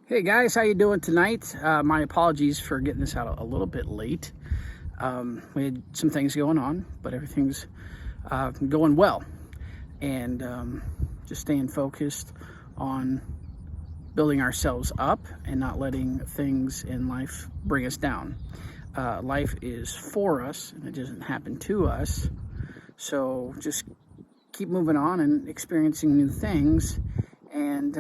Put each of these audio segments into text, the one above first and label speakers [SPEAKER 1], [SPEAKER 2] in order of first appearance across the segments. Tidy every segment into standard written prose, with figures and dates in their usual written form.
[SPEAKER 1] Hey guys, how you doing tonight? My apologies for getting this out a little bit late. We had some things going on, but everything's going well, and just staying focused on building ourselves up and not letting things in life bring us down. Life is for us, and it doesn't happen to us. So just keep moving on and experiencing new things, and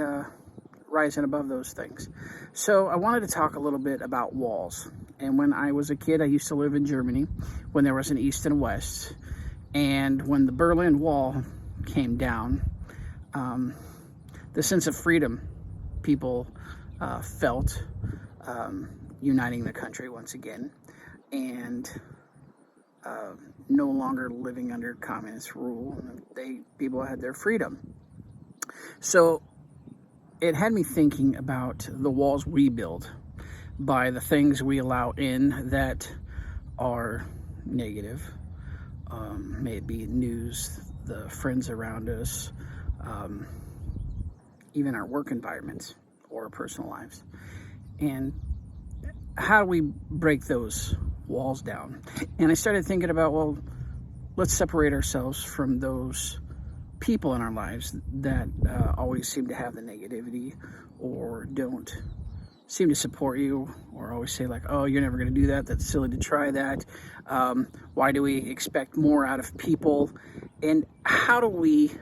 [SPEAKER 1] rising above those things. So I wanted to talk a little bit about walls. And when I was a kid, I used to live in Germany when there was an East and West. And when the Berlin Wall came down, the sense of freedom people felt, uniting the country once again, and no longer living under communist rule. People had their freedom. So it had me thinking about the walls we build by the things we allow in that are negative. May it be news, the friends around us, even our work environments or our personal lives. And how do we break those walls down? And I started thinking about, well, let's separate ourselves from those people in our lives that always seem to have the negativity or don't seem to support you, or always say like, oh, you're never going to do that, that's silly to try that, why do we expect more out of people? And how do we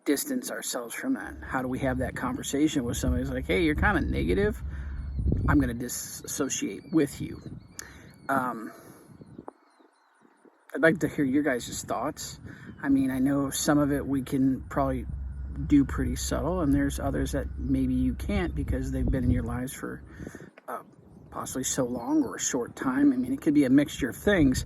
[SPEAKER 1] distance ourselves from that? How do we have that conversation with somebody who's like, hey, you're kind of negative, I'm going to disassociate with you? I'd like to hear your guys' thoughts. I mean, I know some of it we can probably do pretty subtle, and there's others that maybe you can't because they've been in your lives for possibly so long or a short time. I mean, it could be a mixture of things,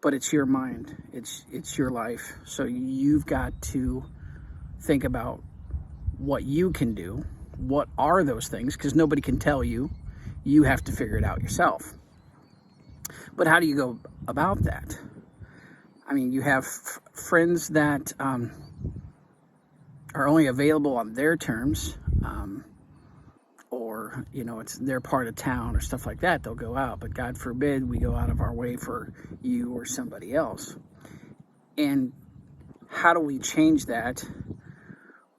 [SPEAKER 1] but it's your mind. It's your life. So you've got to think about what you can do. What are those things? Because nobody can tell you. You have to figure it out yourself. But how do you go about that? I mean, you have friends that are only available on their terms, or, it's their part of town or stuff like that. They'll go out, but God forbid we go out of our way for you or somebody else. And how do we change that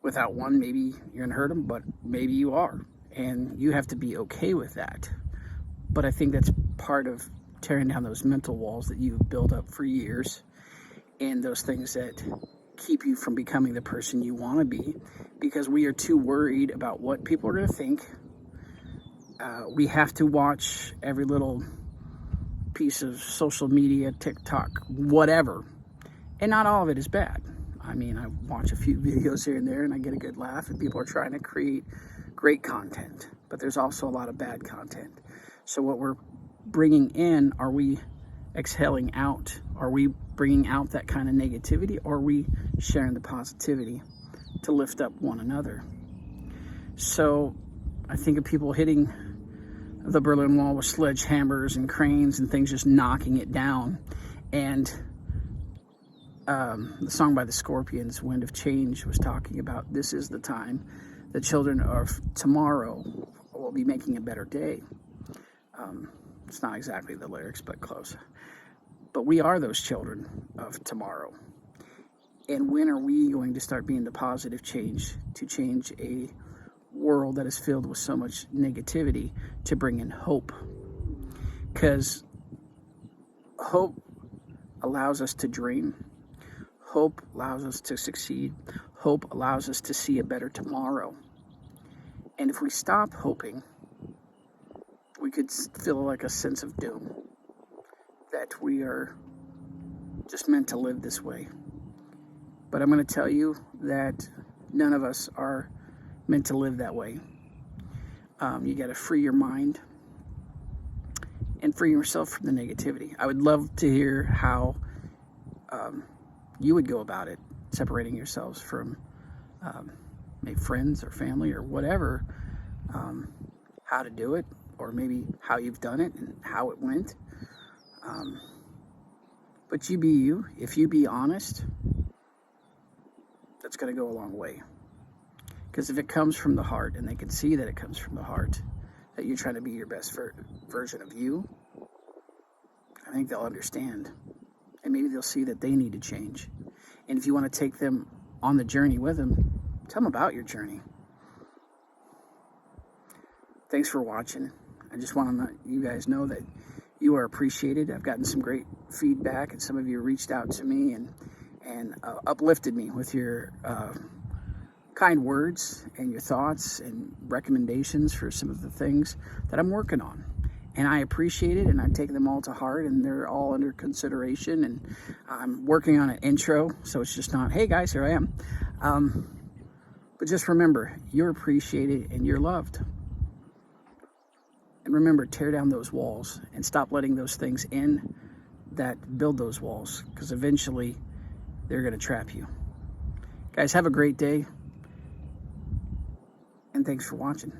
[SPEAKER 1] without, one, maybe you're going to hurt them, but maybe you are. And you have to be okay with that. But I think that's part of tearing down those mental walls that you've built up for years, and those things that keep you from becoming the person you want to be, because we are too worried about what people are going to think. We have to watch every little piece of social media, TikTok, whatever, and not all of it is bad. I mean, I watch a few videos here and there and I get a good laugh, and people are trying to create great content, but there's also a lot of bad content. So what we're bringing in, are we exhaling out? Are we bringing out that kind of negativity, or are we sharing the positivity to lift up one another? So I think of people hitting the Berlin Wall with sledgehammers and cranes and things, just knocking it down. And the song by the Scorpions, Wind of Change, was talking about this is the time the children of tomorrow will be making a better day. It's not exactly the lyrics, but close. But we are those children of tomorrow. And when are we going to start being the positive change to change a world that is filled with so much negativity, to bring in hope? Because hope allows us to dream. Hope allows us to succeed. Hope allows us to see a better tomorrow. And if we stop hoping, we could feel like a sense of doom, that we are just meant to live this way. But I'm going to tell you that none of us are meant to live that way. You got to free your mind and free yourself from the negativity. I would love to hear how you would go about it, separating yourselves from maybe friends or family or whatever, how to do it, or maybe how you've done it and how it went. But you be you. If you be honest, that's going to go a long way. Because if it comes from the heart, and they can see that it comes from the heart, that you're trying to be your best version of you, I think they'll understand. And maybe they'll see that they need to change. And if you want to take them on the journey with them, tell them about your journey. Thanks for watching. I just want to let you guys know that you are appreciated. I've gotten some great feedback, and some of you reached out to me and uplifted me with your kind words and your thoughts and recommendations for some of the things that I'm working on. And I appreciate it, and I take them all to heart, and they're all under consideration. And I'm working on an intro, so it's just not, hey guys, here I am. But just remember, you're appreciated and you're loved. And remember, tear down those walls and stop letting those things in that build those walls, because eventually they're going to trap you. Guys, have a great day, and thanks for watching.